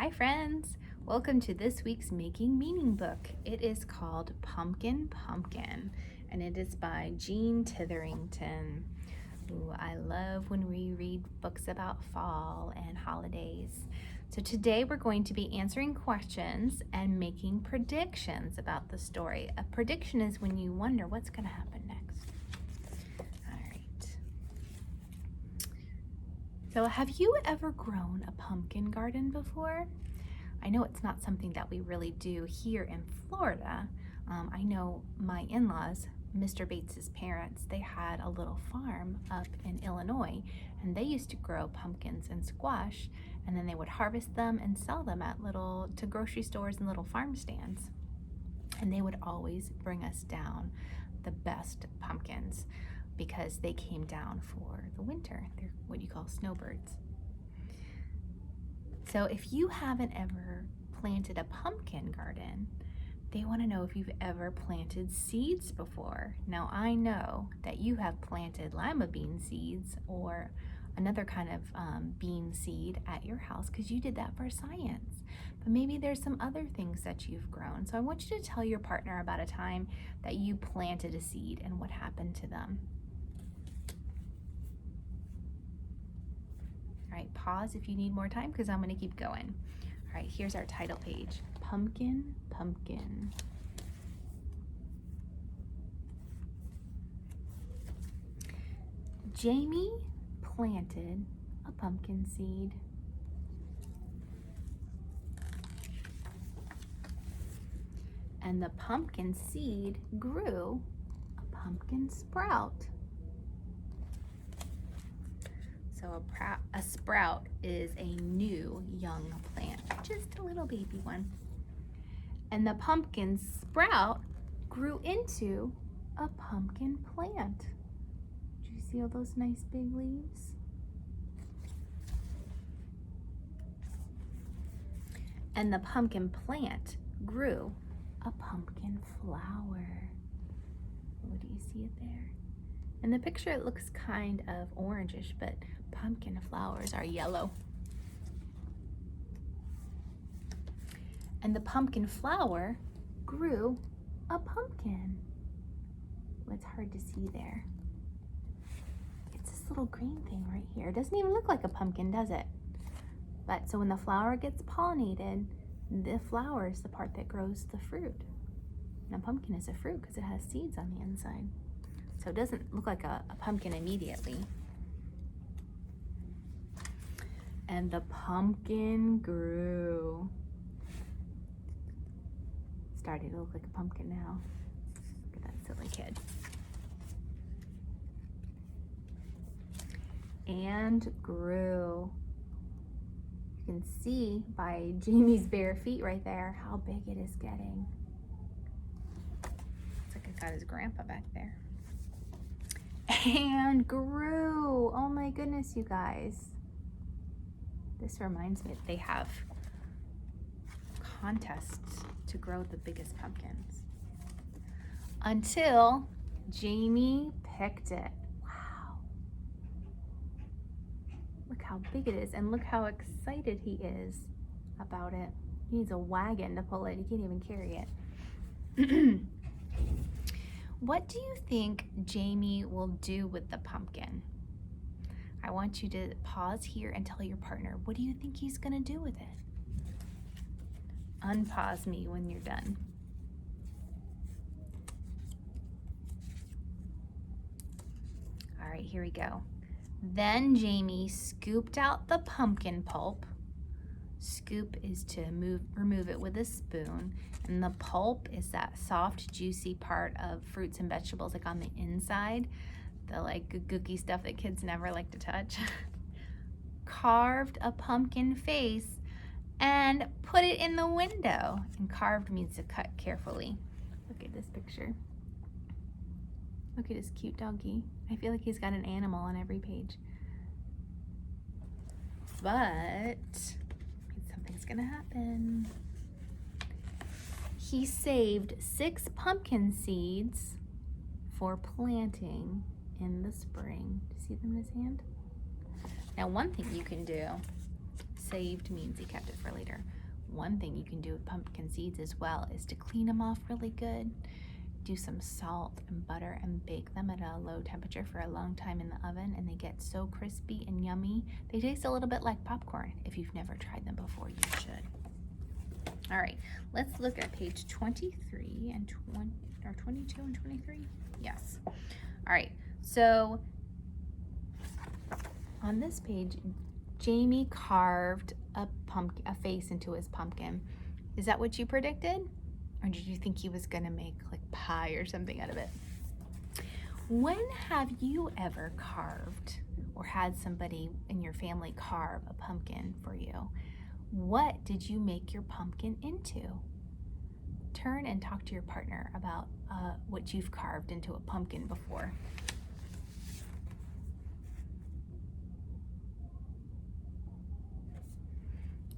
Hi friends! Welcome to this week's Making Meaning book. It is called Pumpkin Pumpkin and it is by Jean Titherington. Ooh, I love when we read books about fall and holidays. So today we're going to be answering questions and making predictions about the story. A prediction is when you wonder what's going to happen next. All right. So have you ever grown a pumpkin garden before? I know it's not something that we really do here in Florida. I know my in-laws, Mr. Bates's parents, they had a little farm up in Illinois, and they used to grow pumpkins and squash, and then they would harvest them and sell them at to grocery stores and little farm stands. And they would always bring us down the best pumpkins because they came down for the winter. They're what you call snowbirds. So if you haven't ever planted a pumpkin garden, they want to know if you've ever planted seeds before. Now I know that you have planted lima bean seeds or another kind of bean seed at your house because you did that for science. But maybe there's some other things that you've grown. So I want you to tell your partner about a time that you planted a seed and what happened to them. All right, pause if you need more time because I'm going to keep going. All right, here's our title page. Pumpkin, Pumpkin. Jamie planted a pumpkin seed. And the pumpkin seed grew a pumpkin sprout. So a sprout is a new young plant, just a little baby one. And the pumpkin sprout grew into a pumpkin plant. Do you see all those nice big leaves? And the pumpkin plant grew a pumpkin flower. Oh, do you see it there? In the picture it looks kind of orangish, but pumpkin flowers are yellow. And the pumpkin flower grew a pumpkin. Oh, it's hard to see there. It's this little green thing right here. It doesn't even look like a pumpkin, does it? But so when the flower gets pollinated, the flower is the part that grows the fruit. And a pumpkin is a fruit because it has seeds on the inside. So it doesn't look like a pumpkin immediately. And the pumpkin grew. Starting to look like a pumpkin now. Look at that silly kid. And grew. You can see by Jamie's bare feet right there how big it is getting. Looks like it got his grandpa back there. And grew. Oh my goodness, you guys. This reminds me, they have contests to grow the biggest pumpkins. Until Jamie picked it. Wow. Look how big it is, and look how excited he is about it. He needs a wagon to pull it. He can't even carry it. What do you think Jamie will do with the pumpkin? I want you to pause here and tell your partner, what do you think he's gonna do with it? Unpause me when you're done. All right, here we go. Then Jamie scooped out the pumpkin pulp. Scoop is to remove it with a spoon, and the pulp is that soft, juicy part of fruits and vegetables, like on the inside, the like gooky stuff that kids never like to touch. Carved a pumpkin face and put it in the window. And carved means to cut carefully. Look at this picture. Look at his cute doggy. I feel like he's got an animal on every page. But something's gonna happen. He saved 6 pumpkin seeds for planting in the spring. Do you see them in his hand? Now one thing you can do, saved means he kept it for later. One thing you can do with pumpkin seeds as well is to clean them off really good. Do some salt and butter and bake them at a low temperature for a long time in the oven, and they get so crispy and yummy. They taste a little bit like popcorn. If you've never tried them before, you should. All right, let's look at page 23 and 22 and 23. Yes. All right, so on this page, Jamie carved a face into his pumpkin. Is that what you predicted? Or did you think he was gonna make like pie or something out of it? When have you ever carved or had somebody in your family carve a pumpkin for you? What did you make your pumpkin into? Turn and talk to your partner about what you've carved into a pumpkin before.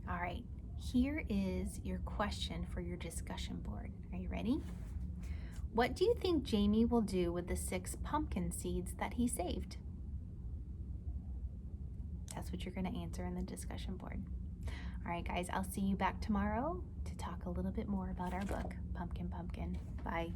All right, here is your question for your discussion board. Are you ready? What do you think Jamie will do with the 6 pumpkin seeds that he saved? That's what you're going to answer in the discussion board. All right, guys, I'll see you back tomorrow to talk a little bit more about our book, Pumpkin Pumpkin. Bye.